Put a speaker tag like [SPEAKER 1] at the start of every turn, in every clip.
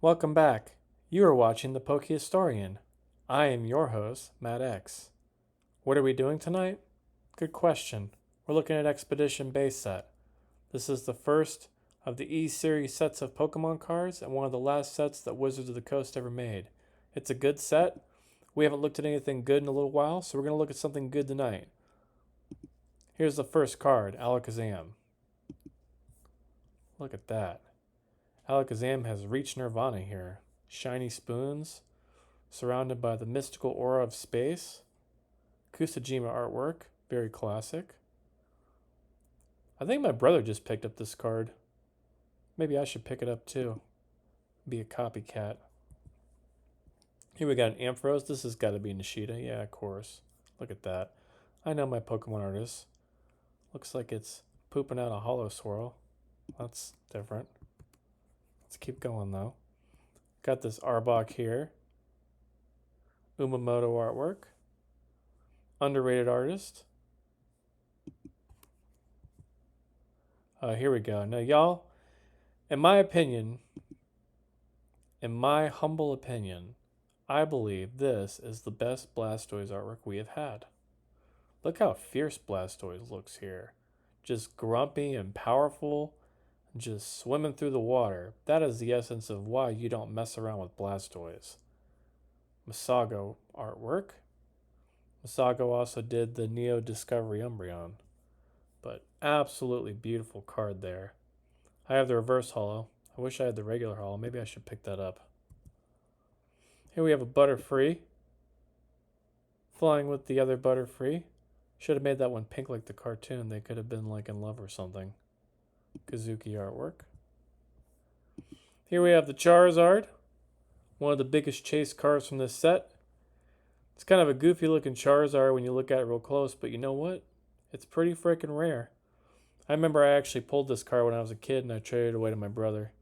[SPEAKER 1] Welcome back. You are watching The Pokehistorian. I am your host, Matt X. What are we doing tonight? Good question. We're looking at Expedition Base Set. This is the first of the E-Series sets of Pokemon cards and one of the last sets that Wizards of the Coast ever made. It's a good set. We haven't looked at anything good in a little while, so we're going to look at something good tonight. Here's the first card, Alakazam. Look at that. Alakazam has reached Nirvana here. Shiny spoons, surrounded by the mystical aura of space. Kusajima artwork, very classic. I think my brother just picked up this card. Maybe I should pick it up too. Be a copycat. Here we got an Ampharos. This has got to be Nishida. Yeah, of course. Look at that. I know my Pokemon artist. Looks like it's pooping out a hollow swirl. That's different. Let's keep going though. Got this Arbok here. Umamoto artwork. Underrated artist. Here we go. Now, y'all, in my opinion, in my humble opinion, I believe this is the best Blastoise artwork we have had. Look how fierce Blastoise looks here. Just grumpy and powerful, just swimming through the water. That is the essence of why you don't mess around with Blastoise. Masago artwork. Masago also did the Neo Discovery Umbreon. But absolutely beautiful card there. I have the reverse holo. I wish I had the regular holo. Maybe I should pick that up. Here we have a Butterfree. Flying with the other Butterfree. Should have made that one pink like the cartoon. They could have been like in love or something. Kazuki artwork. Here we have the Charizard. One of the biggest chase cards from this set. It's kind of a goofy looking Charizard when you look at it real close, but you know what? It's pretty freaking rare. I remember I actually pulled this card when I was a kid and I traded it away to my brother.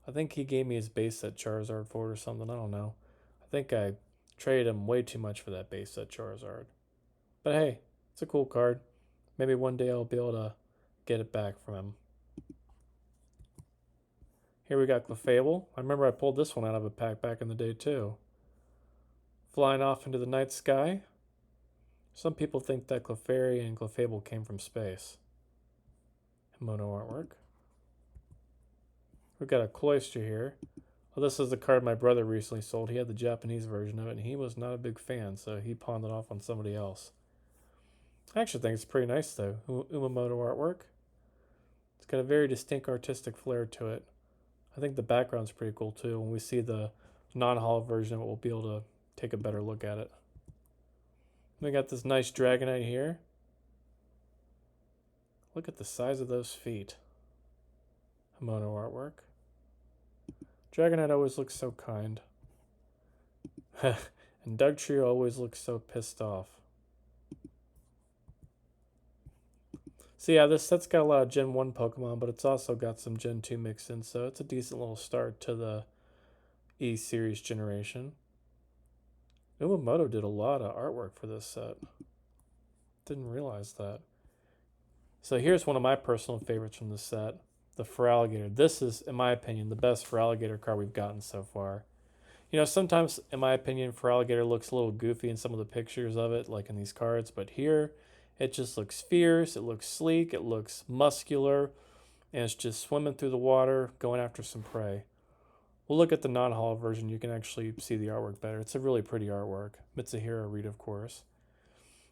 [SPEAKER 1] I think he gave me his base set Charizard for it or something. I don't know. I think I traded him way too much for that base set Charizard. But hey, it's a cool card. Maybe one day I'll be able to get it back from him. Here we got Clefable. I remember I pulled this one out of a pack back in the day too. Flying off into the night sky. Some people think that Clefairy and Clefable came from space. Mono artwork. We've got a Cloyster here. Well, this is the card my brother recently sold. He had the Japanese version of it, and he was not a big fan, so he pawned it off on somebody else. I actually think it's pretty nice, though. Umamoto artwork. It's got a very distinct artistic flair to it. I think the background's pretty cool, too. When we see the non-holo version of it, we'll be able to take a better look at it. We got this nice Dragonite here. Look at the size of those feet. Mono artwork. Dragonite always looks so kind. And Dugtrio always looks so pissed off. So yeah, this set's got a lot of Gen 1 Pokemon, but it's also got some Gen 2 mixed in, so it's a decent little start to the E-Series generation. Umamoto did a lot of artwork for this set. Didn't realize that. So here's one of my personal favorites from this set. The Feraligatr. This is, in my opinion, the best Feraligatr card we've gotten so far. You know, sometimes, in my opinion, Feraligatr looks a little goofy in some of the pictures of it, like in these cards, but here, it just looks fierce, it looks sleek, it looks muscular, and it's just swimming through the water, going after some prey. We'll look at the non-holo version. You can actually see the artwork better. It's a really pretty artwork. Mitsuhiro Reed, of course.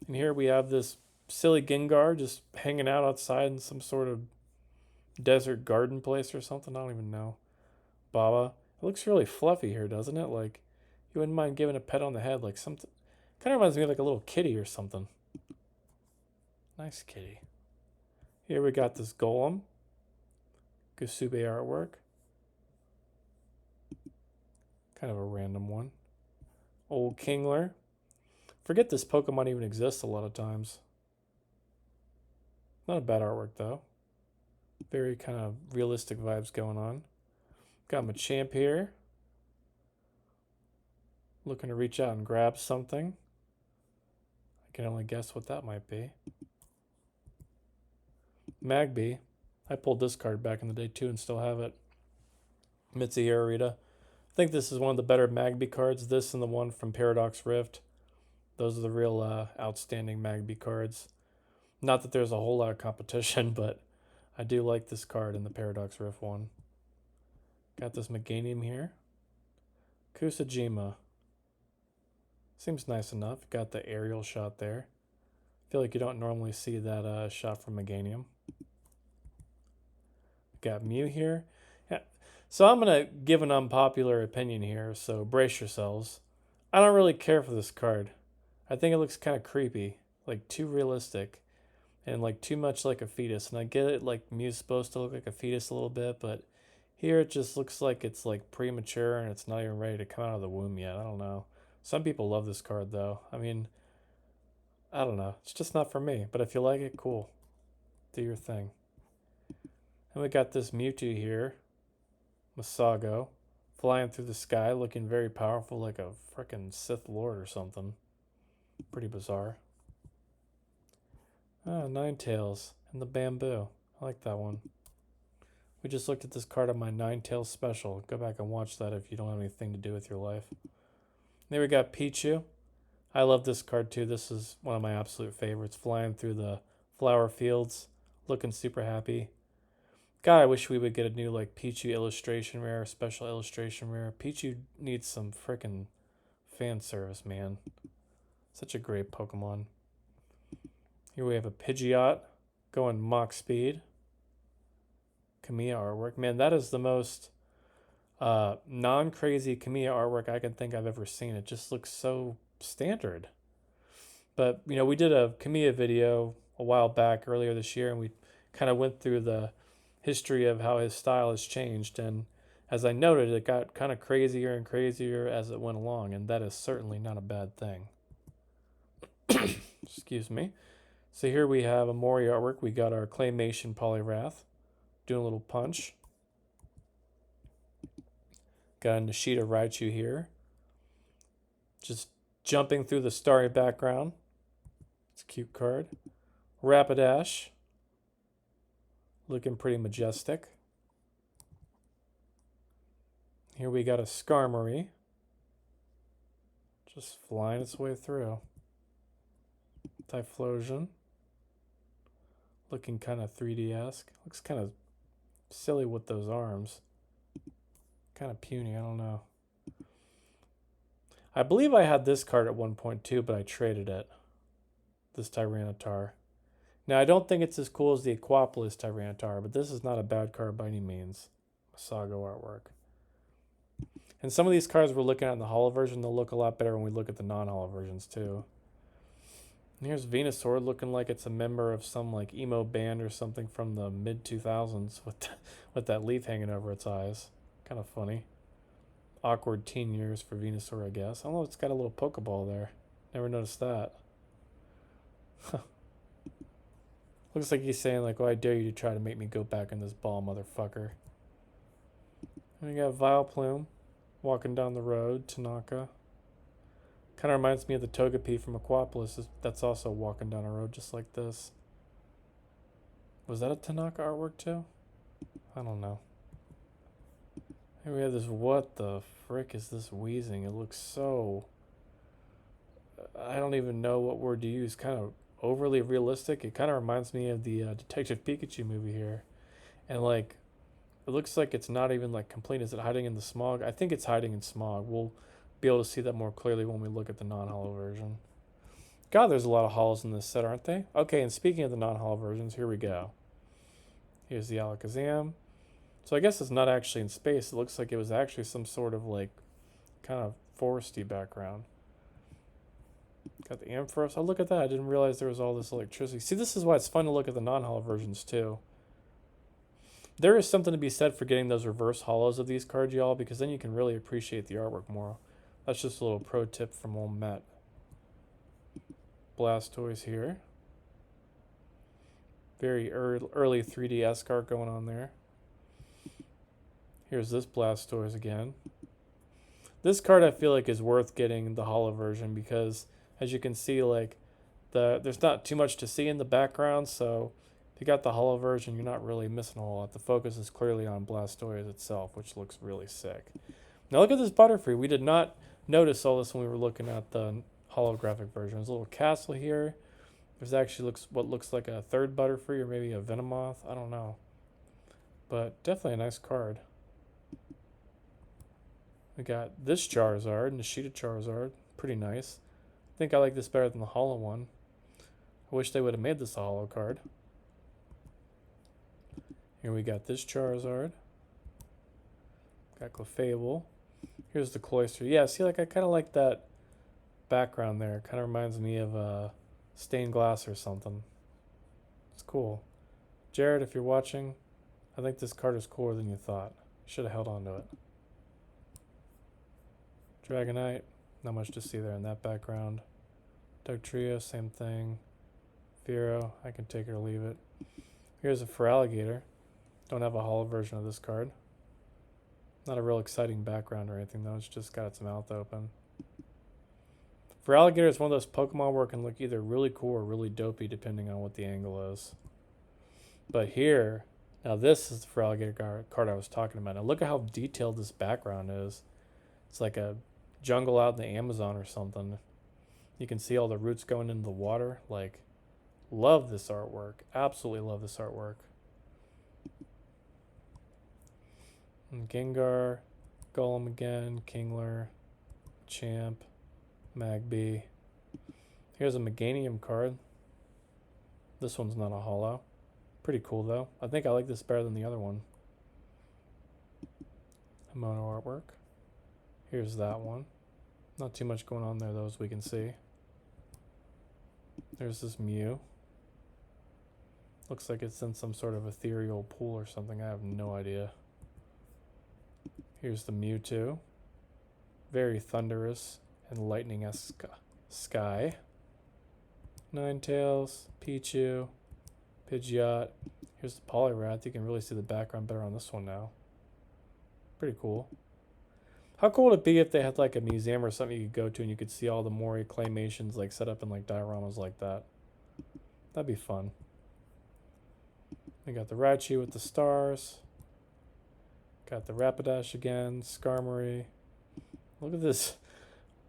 [SPEAKER 1] And here we have this silly Gengar just hanging out outside in some sort of desert garden place or something. I don't even know. Baba. It looks really fluffy here, doesn't it? Like, you wouldn't mind giving a pet on the head, like something. Kind of reminds me of like a little kitty or something. Nice kitty. Here we got this Golem. Gusube artwork. Kind of a random one. Old Kingler. Forget this Pokemon even exists a lot of times. Not a bad artwork though. Very kind of realistic vibes going on. Got Machamp here. Looking to reach out and grab something. I can only guess what that might be. Magby. I pulled this card back in the day too and still have it. Mitsuhiro Rita. I think this is one of the better Magby cards. This and the one from Paradox Rift. Those are the real outstanding Magby cards. Not that there's a whole lot of competition, but I do like this card in the Paradox Rift one. Got this Meganium here. Kusajima. Seems nice enough. Got the aerial shot there. Feel like you don't normally see that shot from Meganium. Got Mew here. Yeah. So I'm going to give an unpopular opinion here, so brace yourselves. I don't really care for this card. I think it looks kind of creepy, like too realistic, and like too much like a fetus. And I get it, like Mew's supposed to look like a fetus a little bit, but here it just looks like it's like premature and it's not even ready to come out of the womb yet. I don't know. Some people love this card though. I mean, I don't know. It's just not for me. But if you like it, cool. Do your thing. And we got this Mewtwo here. Masago. Flying through the sky, looking very powerful like a frickin' Sith Lord or something. Pretty bizarre. Ah, Ninetales. And the Bamboo. I like that one. We just looked at this card on my Ninetales special. Go back and watch that if you don't have anything to do with your life. There we got Pichu. I love this card too. This is one of my absolute favorites. Flying through the flower fields, looking super happy. God, I wish we would get a new like Pichu illustration rare, special illustration rare. Pichu needs some frickin' fan service, man. Such a great Pokemon. Here we have a Pidgeot going Mach speed. Kamiya artwork. Man, that is the most non-crazy Kamiya artwork I can think I've ever seen. It just looks so standard. But, you know, we did a Kamiya video a while back earlier this year, and we kind of went through the history of how his style has changed. And as I noted, it got kind of crazier and crazier as it went along, and that is certainly not a bad thing. Excuse me. So here we have a Mori artwork. We got our Claymation Poliwrath doing a little punch. Got a Nishida Raichu here. Just jumping through the starry background. It's a cute card. Rapidash. Looking pretty majestic. Here we got a Skarmory. Just flying its way through. Typhlosion. Looking kind of 3D-esque. Looks kind of silly with those arms. Kind of puny, I don't know. I believe I had this card at one point too, but I traded it. This Tyranitar. Now, I don't think it's as cool as the Aquapolis Tyranitar, but this is not a bad card by any means. Masago artwork. And some of these cards we're looking at in the holo version, they'll look a lot better when we look at the non-holo versions too. And here's Venusaur looking like it's a member of some like emo band or something from the mid-2000s with that leaf hanging over its eyes. Kind of funny. Awkward teen years for Venusaur, I guess. Oh, it's got a little Pokeball there. Never noticed that. Looks like he's saying like, "Oh, I dare you to try to make me go back in this ball, motherfucker." And we got Vileplume walking down the road. Tanaka. Kind of reminds me of the Togepi from Aquapolis. That's also walking down a road just like this. Was that a Tanaka artwork too? I don't know. Here we have this. What the frick is this wheezing? It looks so... I don't even know what word to use. Kind of overly realistic. It kind of reminds me of the Detective Pikachu movie here. And like, it looks like it's not even like complete. Is it hiding in the smog? I think it's hiding in smog. We'll be able to see that more clearly when we look at the non-holo version. God, there's a lot of holos in this set, aren't they? Okay, and speaking of the non-holo versions, here we go. Here's the Alakazam. So I guess it's not actually in space. It looks like it was actually some sort of like kind of foresty background. Got the Ampharos. Oh, look at that. I didn't realize there was all this electricity. See, this is why it's fun to look at the non-holo versions too. There is something to be said for getting those reverse holos of these cards, y'all, because then you can really appreciate the artwork more. That's just a little pro tip from old Matt. Blastoise here. Very early 3DS art going on there. Here's this Blastoise again. This card I feel like is worth getting the holo version because, as you can see, like there's not too much to see in the background, so if you got the holo version, you're not really missing a whole lot. The focus is clearly on Blastoise itself, which looks really sick. Now look at this Butterfree. We did not notice all this when we were looking at the holographic version. There's a little castle here. There's actually what looks like a third Butterfree or maybe a Venomoth. I don't know. But definitely a nice card. We got this Charizard, Nishida Charizard. Pretty nice. I think I like this better than the holo one. I wish they would have made this a holo card. Here we got this Charizard. Got Clefable. Here's the Cloyster. Yeah, see, like I kind of like that background there. It kind of reminds me of stained glass or something. It's cool. Jared, if you're watching, I think this card is cooler than you thought. Should have held on to it. Dragonite, not much to see there in that background. Dugtrio, same thing. Fearow, I can take it or leave it. Here's a Feraligatr. Don't have a holo version of this card. Not a real exciting background or anything though, it's just got its mouth open. Feraligatr is one of those Pokemon where it can look either really cool or really dopey depending on what the angle is. But here, now this is the Feraligatr card I was talking about. Now look at how detailed this background is. It's like a jungle out in the Amazon or something. You can see all the roots going into the water. Like, love this artwork. Absolutely love this artwork. And Gengar, Golem again, Kingler, Champ, Magby. Here's a Meganium card. This one's not a holo. Pretty cool though. I think I like this better than the other one. Mono artwork. Here's that one. Not too much going on there though, as we can see. There's this Mew. Looks like it's in some sort of ethereal pool or something. I have no idea. Here's the Mewtwo. Very thunderous and lightning-esque sky. Ninetales, Pichu, Pidgeot. Here's the Poliwrath. You can really see the background better on this one now. Pretty cool. How cool would it be if they had like a museum or something you could go to and you could see all the Mori claymations like set up in like dioramas like that? That'd be fun. We got the Raichu with the stars. Got the Rapidash again, Skarmory. Look at this.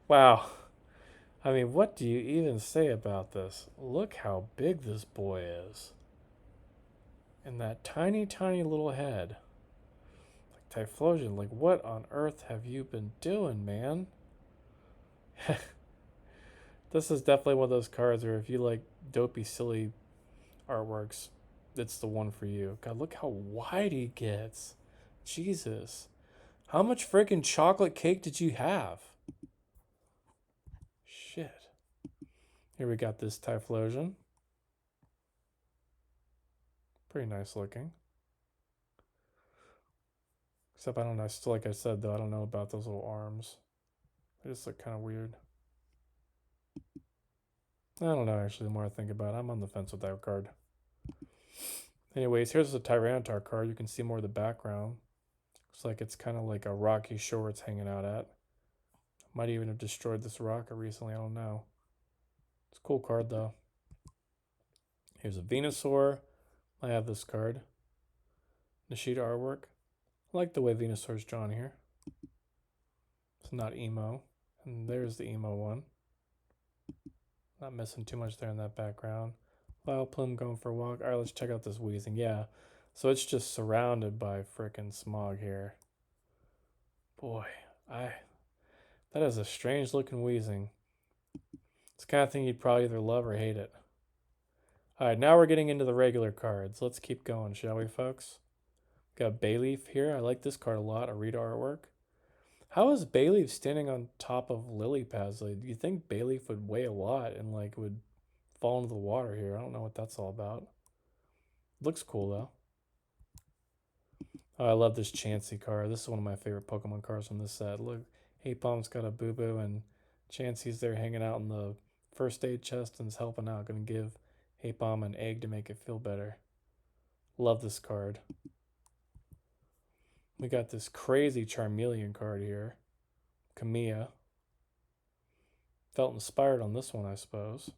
[SPEAKER 1] Wow. I mean, what do you even say about this? Look how big this boy is. And that tiny, tiny little head. Like Typhlosion, like what on earth have you been doing, man? This is definitely one of those cards where if you like dopey, silly artworks, it's the one for you. God, look how wide he gets. Jesus. How much freaking chocolate cake did you have? Shit. Here we got this Typhlosion. Pretty nice looking. Except I don't know, still like I said though, I don't know about those little arms. They just look kind of weird. I don't know actually, the more I think about it. I'm on the fence with that card. Anyways, here's the Tyranitar card. You can see more of the background. Looks like it's kind of like a rocky shore it's hanging out at. Might even have destroyed this rocket recently, I don't know. It's a cool card though. Here's a Venusaur. I have this card. Nishida artwork. I like the way Venusaur's drawn here. It's not emo. And there's the emo one. Not missing too much there in that background. Vileplume going for a walk. Alright, let's check out this Weezing. Yeah. So it's just surrounded by frickin' smog here. Boy, that is a strange looking Weezing. It's the kind of thing you'd probably either love or hate it. Alright, now we're getting into the regular cards. Let's keep going, shall we, folks? Got Bayleaf here. I like this card a lot. Arita artwork. How is Bayleaf standing on top of lily pads? Like, do you think Bayleaf would weigh a lot and like would fall into the water here? I don't know what that's all about. Looks cool though. Oh, I love this Chansey card. This is one of my favorite Pokemon cards from this set. Look, Apom's got a boo-boo and Chansey's there hanging out in the first aid chest and is helping out. Gonna give Apom an egg to make it feel better. Love this card. We got this crazy Charmeleon card here. Kamiya. Felt inspired on this one, I suppose.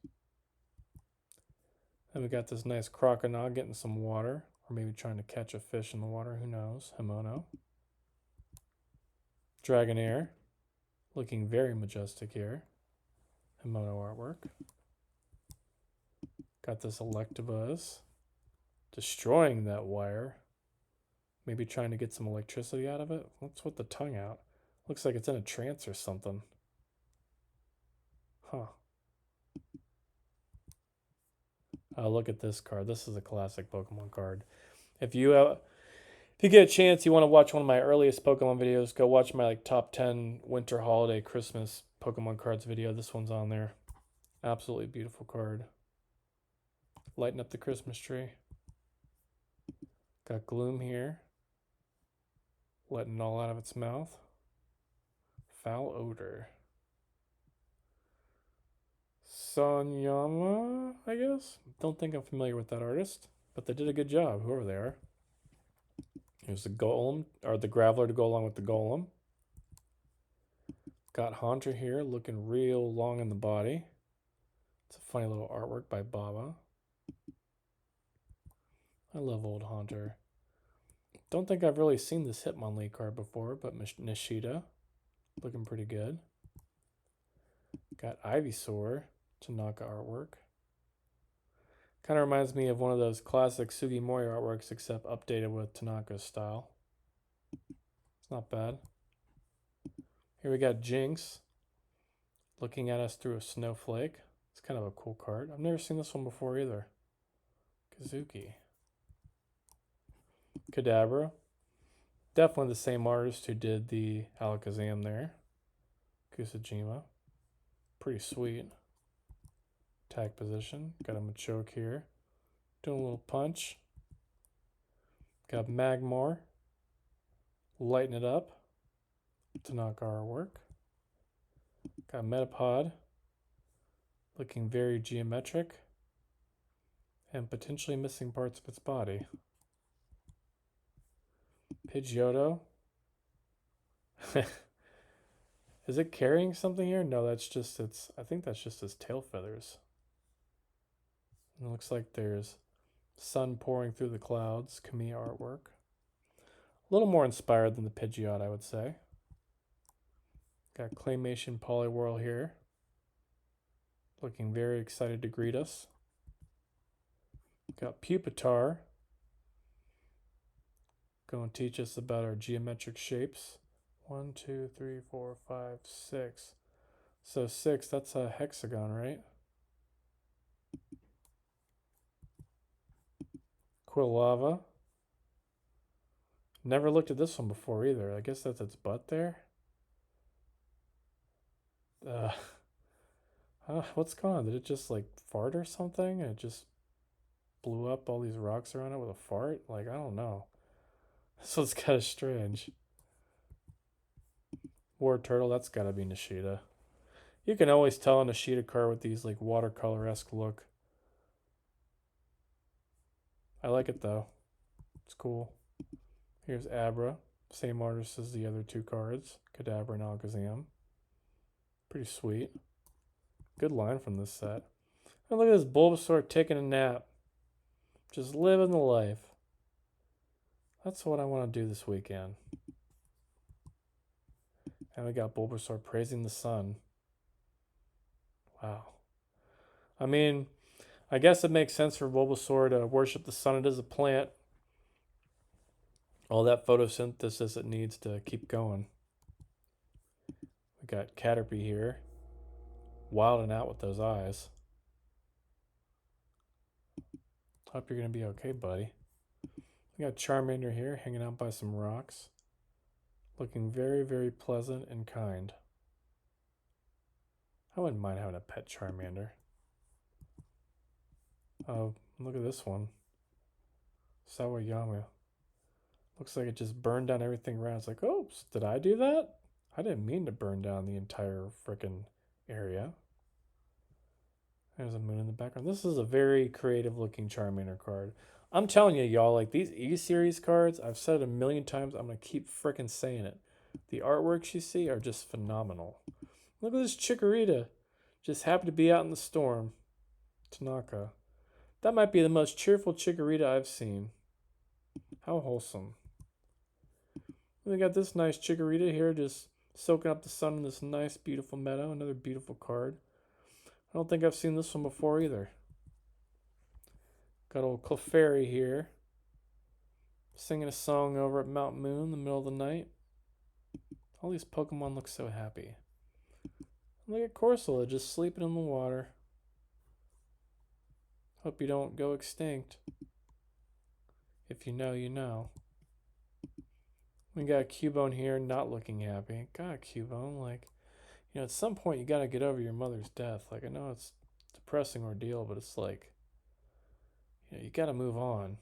[SPEAKER 1] Then we got this nice Croconaw getting some water. Or maybe trying to catch a fish in the water, who knows. Himono. Dragonair, looking very majestic here. Himoto artwork. Got this Electabuzz destroying that wire. Maybe trying to get some electricity out of it. What's with the tongue out? Looks like it's in a trance or something. Huh. Look at this card. This is a classic Pokemon card. If you get a chance, you want to watch one of my earliest Pokemon videos, go watch my top 10 winter holiday Christmas Pokemon cards video. This one's on there. Absolutely beautiful card. Lighten up the Christmas tree. Got Gloom here. Letting it all out of its mouth. Foul odor. Sanyama, I guess? Don't think I'm familiar with that artist, but they did a good job, whoever they are. Here's the Golem, or the Graveler to go along with the Golem. Got Haunter here, looking real long in the body. It's a funny little artwork by Baba. I love old Haunter. Don't think I've really seen this Hitmonlee card before, but Nishida, looking pretty good. Got Ivysaur, Tanaka artwork. Kind of reminds me of one of those classic Sugimori artworks, except updated with Tanaka's style. It's not bad. Here we got Jinx, looking at us through a snowflake. It's kind of a cool card. I've never seen this one before either. Kazuki. Kadabra. Definitely the same artist who did the Alakazam there. Kusajima. Pretty sweet. Tag position. Got a Machoke here. Doing a little punch. Got Magmar. Lighten it up. Tanaka artwork. Got Metapod. Looking very geometric. And potentially missing parts of its body. Pidgeotto. Is it carrying something here? No, that's just its. I think that's just its tail feathers. And it looks like there's sun pouring through the clouds. Kamiya artwork. A little more inspired than the Pidgeot, I would say. Got Claymation Poliwhirl here. Looking very excited to greet us. Got Pupitar. Going to teach us about our geometric shapes. 1, 2, 3, 4, 5, 6. So 6, that's a hexagon, right? Quilava. Never looked at this one before either. I guess that's its butt there. What's going on? Did it just like fart or something? And it just blew up all these rocks around it with a fart? Like, I don't know. This one's kind of strange. War Turtle, that's gotta be Nishida. You can always tell a Nishida card with these like watercolor-esque look. I like it though. It's cool. Here's Abra. Same artist as the other two cards. Kadabra and Alakazam. Pretty sweet. Good line from this set. And look at this Bulbasaur taking a nap. Just living the life. That's what I want to do this weekend. And we got Bulbasaur praising the sun. Wow. I mean, I guess it makes sense for Bulbasaur to worship the sun. It is a plant. All that photosynthesis it needs to keep going. We got Caterpie here. Wilding out with those eyes. Hope you're going to be okay, buddy. We got Charmander here hanging out by some rocks. Looking very, very pleasant and kind. I wouldn't mind having a pet Charmander. Oh, look at this one. Sawayama. Looks like it just burned down everything around. It's like, oops, did I do that? I didn't mean to burn down the entire frickin' area. There's a moon in the background. This is a very creative looking Charmander card. I'm telling you, y'all, like these E-Series cards, I've said it a million times. I'm going to keep frickin' saying it. The artworks you see are just phenomenal. Look at this Chikorita. Just happy to be out in the storm. Tanaka. That might be the most cheerful Chikorita I've seen. How wholesome. We got this nice Chikorita here just Soaking up the sun in this nice, beautiful meadow. Another beautiful card. I don't think I've seen this one before either. Got old Clefairy here, singing a song over at Mount Moon in the middle of the night. All these Pokemon look so happy. Look at Corsola just sleeping in the water. Hope you don't go extinct. If you know, you know. We got Cubone here not looking happy. God, Cubone, like, at some point you gotta get over your mother's death. Like, I know it's a depressing ordeal, but it's like, you gotta move on.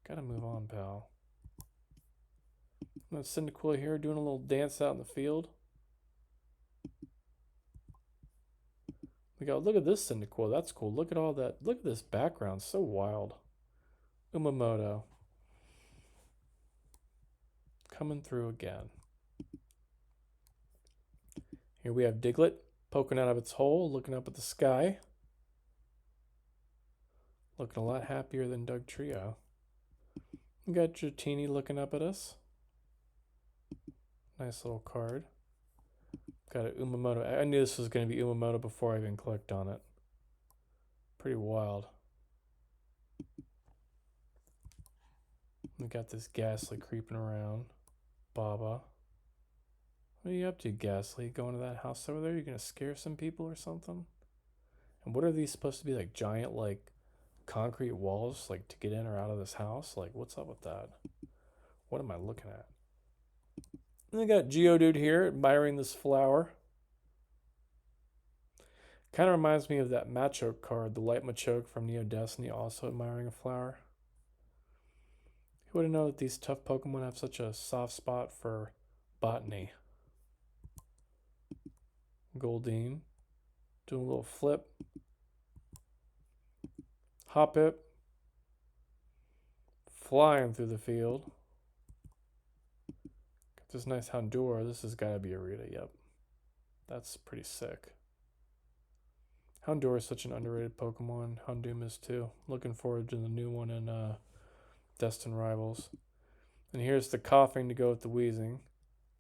[SPEAKER 1] Gotta move on, pal. That's Cyndaquil here doing a little dance out in the field. Look at this Cyndaquil. That's cool. Look at all that. Look at this background. So wild. Umamoto. Coming through again. Here we have Diglett poking out of its hole, looking up at the sky. Looking a lot happier than Doug Trio. We got Dratini looking up at us. Nice little card. Got an Umamoto. I knew this was going to be Umamoto before I even clicked on it. Pretty wild. We got this Ghastly creeping around. Baba. What are you up to, Ghastly? Going to that house over there? You gonna scare some people or something? And what are these supposed to be, like giant, like concrete walls, like to get in or out of this house? Like, what's up with that? What am I looking at? And we got Geodude here admiring this flower. Kind of reminds me of that Machoke card, the Light Machoke from Neo Destiny, also admiring a flower. Who would have known that these tough Pokemon have such a soft spot for botany? Goldeen. Doing a little flip. Hoppip. Flying through the field. Got this nice Houndour. This has got to be a Rita. Yep. That's pretty sick. Houndour is such an underrated Pokemon. Houndoom is too. Looking forward to the new one in Destined Rivals. And here's the coughing to go with the wheezing.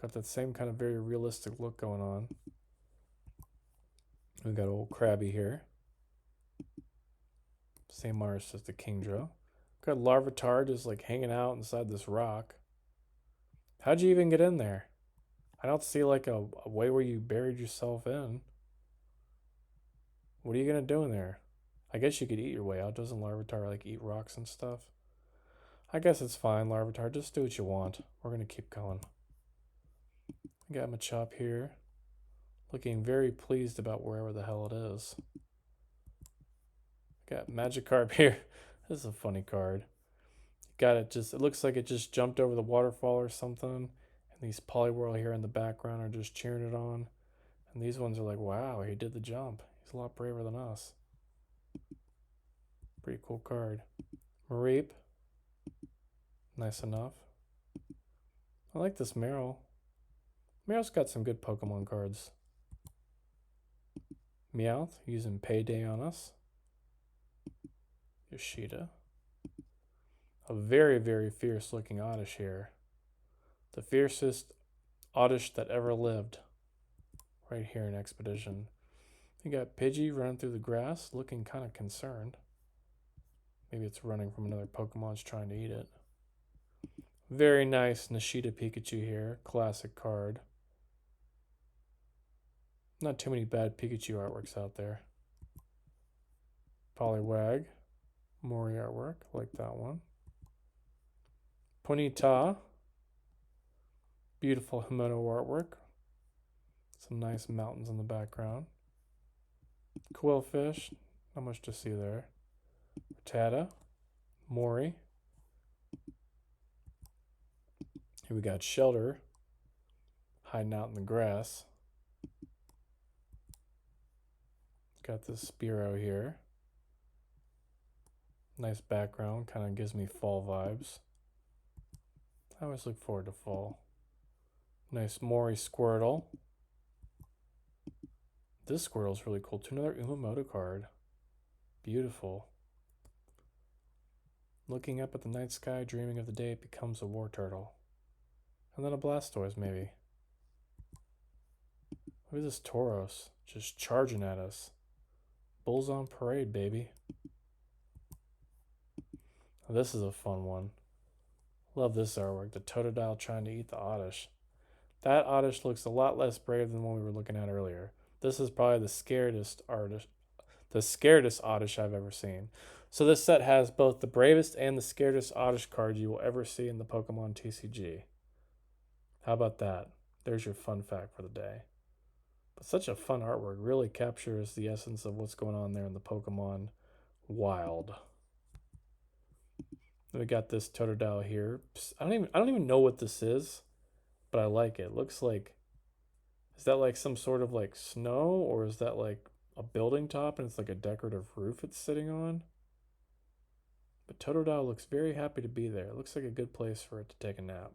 [SPEAKER 1] Got that same kind of very realistic look going on. We got old Krabby here. Same artist as the Kingdra. Got Larvitar just like hanging out inside this rock. How'd you even get in there? I don't see like a way where you buried yourself in. What are you gonna do in there? I guess you could eat your way out. Doesn't Larvitar like eat rocks and stuff? I guess it's fine, Larvitar. Just do what you want. We're gonna keep going. We got Machop here. Looking very pleased about wherever the hell it is. Got Magikarp here. This is a funny card. Got it just, it looks like it just jumped over the waterfall or something. And these Poliwhirl here in the background are just cheering it on. And these ones are like, wow, he did the jump. He's a lot braver than us. Pretty cool card. Mareep. Nice enough. I like this Meryl. Meryl's got some good Pokemon cards. Meowth using Payday on us. Yoshida. A very, very fierce looking Oddish here. The fiercest Oddish that ever lived. Right here in Expedition. You got Pidgey running through the grass, looking kind of concerned. Maybe it's running from another Pokemon's trying to eat it. Very nice Nishida Pikachu here. Classic card. Not too many bad Pikachu artworks out there. Poliwag. Mori artwork. Like that one. Ponyta. Beautiful Himono artwork. Some nice mountains in the background. Quillfish. Not much to see there. Rattata. Mori. Here we got Shelter. Hiding out in the grass. Got this Spearow here. Nice background. Kind of gives me fall vibes. I always look forward to fall. Nice Mori Squirtle. This Squirtle's really cool too. Another Umamoto card. Beautiful. Looking up at the night sky, dreaming of the day it becomes a war turtle. And then a Blastoise, maybe. Look at this Tauros just charging at us. Bulls on parade, baby. This is a fun one. Love this artwork. The Totodile trying to eat the Oddish. That Oddish looks a lot less brave than the one we were looking at earlier. This is probably the scaredest Oddish I've ever seen. So this set has both the bravest and the scaredest Oddish card you will ever see in the Pokemon TCG. How about that? There's your fun fact for the day. But such a fun artwork. Really captures the essence of what's going on there in the Pokemon wild. We got this Totodile here. I don't even know what this is, but I like it. Looks like, is that like some sort of like snow, or is that like a building top and it's like a decorative roof it's sitting on? But Totodile looks very happy to be there. It looks like a good place for it to take a nap.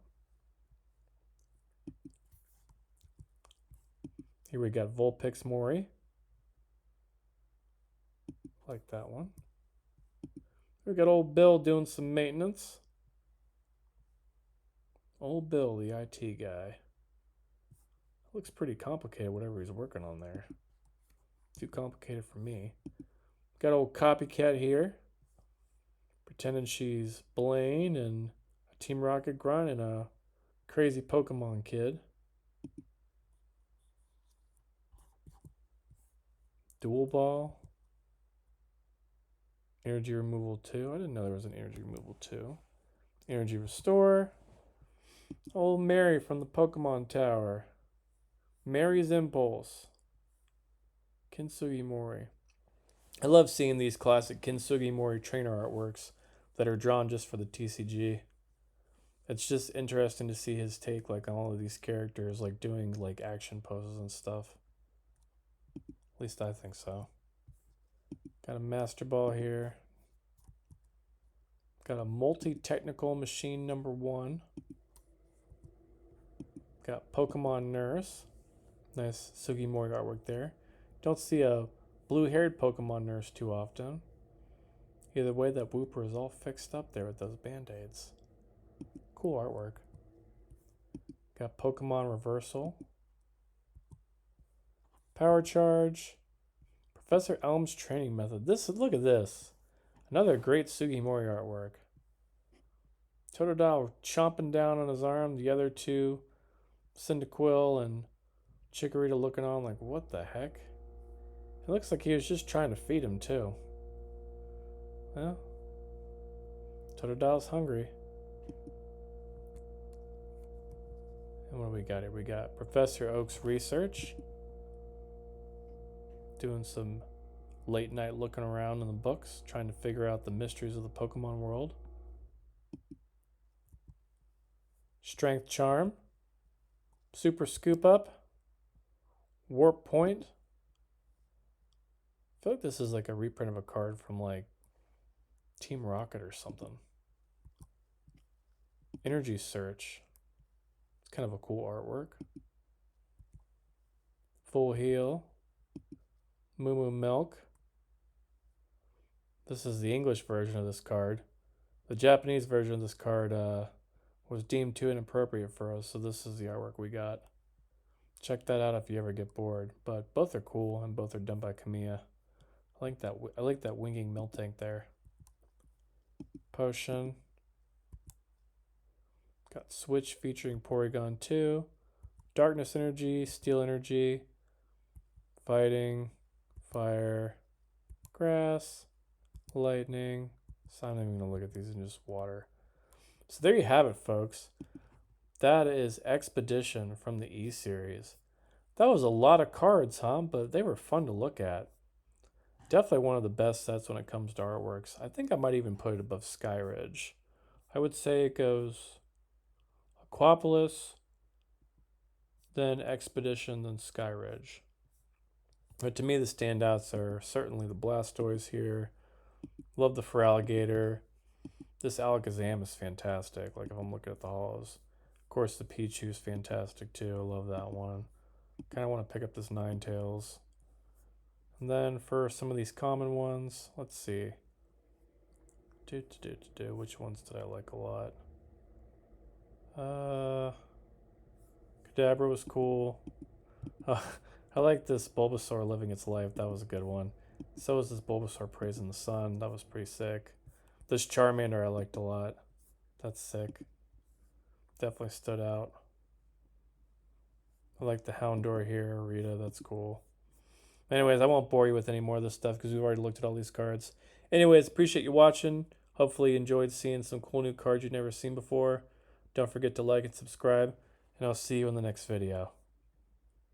[SPEAKER 1] Here we got Vulpix Mori. Like that one. We got old Bill doing some maintenance. Old Bill, the IT guy. Looks pretty complicated, whatever he's working on there. Too complicated for me. Got old Copycat here. Pretending she's Blaine and a Team Rocket grunt and a crazy Pokemon kid. Dual Ball. Energy Removal 2. I didn't know there was an Energy Removal 2. Energy Restore. Old Mary from the Pokemon Tower. Mary's Impulse. Kintsugi Mori. I love seeing these classic Kintsugi Mori trainer artworks that are drawn just for the TCG. It's just interesting to see his take like on all of these characters, like doing like action poses and stuff. At least I think so. Got a Master Ball here. Got a multi-technical machine number 1. Got Pokemon Nurse. Nice Sugimori artwork there. Don't see a blue-haired Pokemon Nurse too often. Either way, that Wooper is all fixed up there with those band-aids. Cool artwork. Got Pokemon Reversal. Power Charge. Professor Elm's training method. Look at this. Another great Sugimori artwork. Totodile chomping down on his arm. The other two, Cyndaquil and Chikorita, looking on like, what the heck? It looks like he was just trying to feed him too. Well, Totodile's hungry. And what do we got here? We got Professor Oak's research. Doing some late night looking around in the books, trying to figure out the mysteries of the Pokemon world. Strength Charm. Super Scoop Up. Warp Point. I feel like this is like a reprint of a card from like Team Rocket or something. Energy Search. It's kind of a cool artwork. Full Heal. Moo Moo Milk. This is the English version of this card. The Japanese version of this card was deemed too inappropriate for us, so this is the artwork we got. Check that out if you ever get bored. But both are cool, and both are done by Kamiya. I like that winging Miltank there. Potion. Got Switch featuring Porygon 2. Darkness Energy, Steel Energy, Fighting, Fire, Grass, Lightning. So I'm not even going to look at these in just water. So there you have it, folks. That is Expedition from the E-Series. That was a lot of cards, huh? But they were fun to look at. Definitely one of the best sets when it comes to artworks. I think I might even put it above Skyridge. I would say it goes Aquapolis, then Expedition, then Skyridge. But to me, the standouts are certainly the Blastoise here. Love the Feraligatr. This Alakazam is fantastic. Like if I'm looking at the holos. Of course, the Pichu is fantastic too. I love that one. Kind of want to pick up this Ninetales. And then for some of these common ones, let's see. Which ones did I like a lot? Kadabra was cool. I I like this Bulbasaur living its life. That was a good one. So was this Bulbasaur praising the sun. That was pretty sick. This Charmander I liked a lot. That's sick. Definitely stood out. I like the Houndour here, Rita. That's cool. Anyways, I won't bore you with any more of this stuff because we've already looked at all these cards. Anyways, appreciate you watching. Hopefully you enjoyed seeing some cool new cards you've never seen before. Don't forget to like and subscribe, and I'll see you in the next video.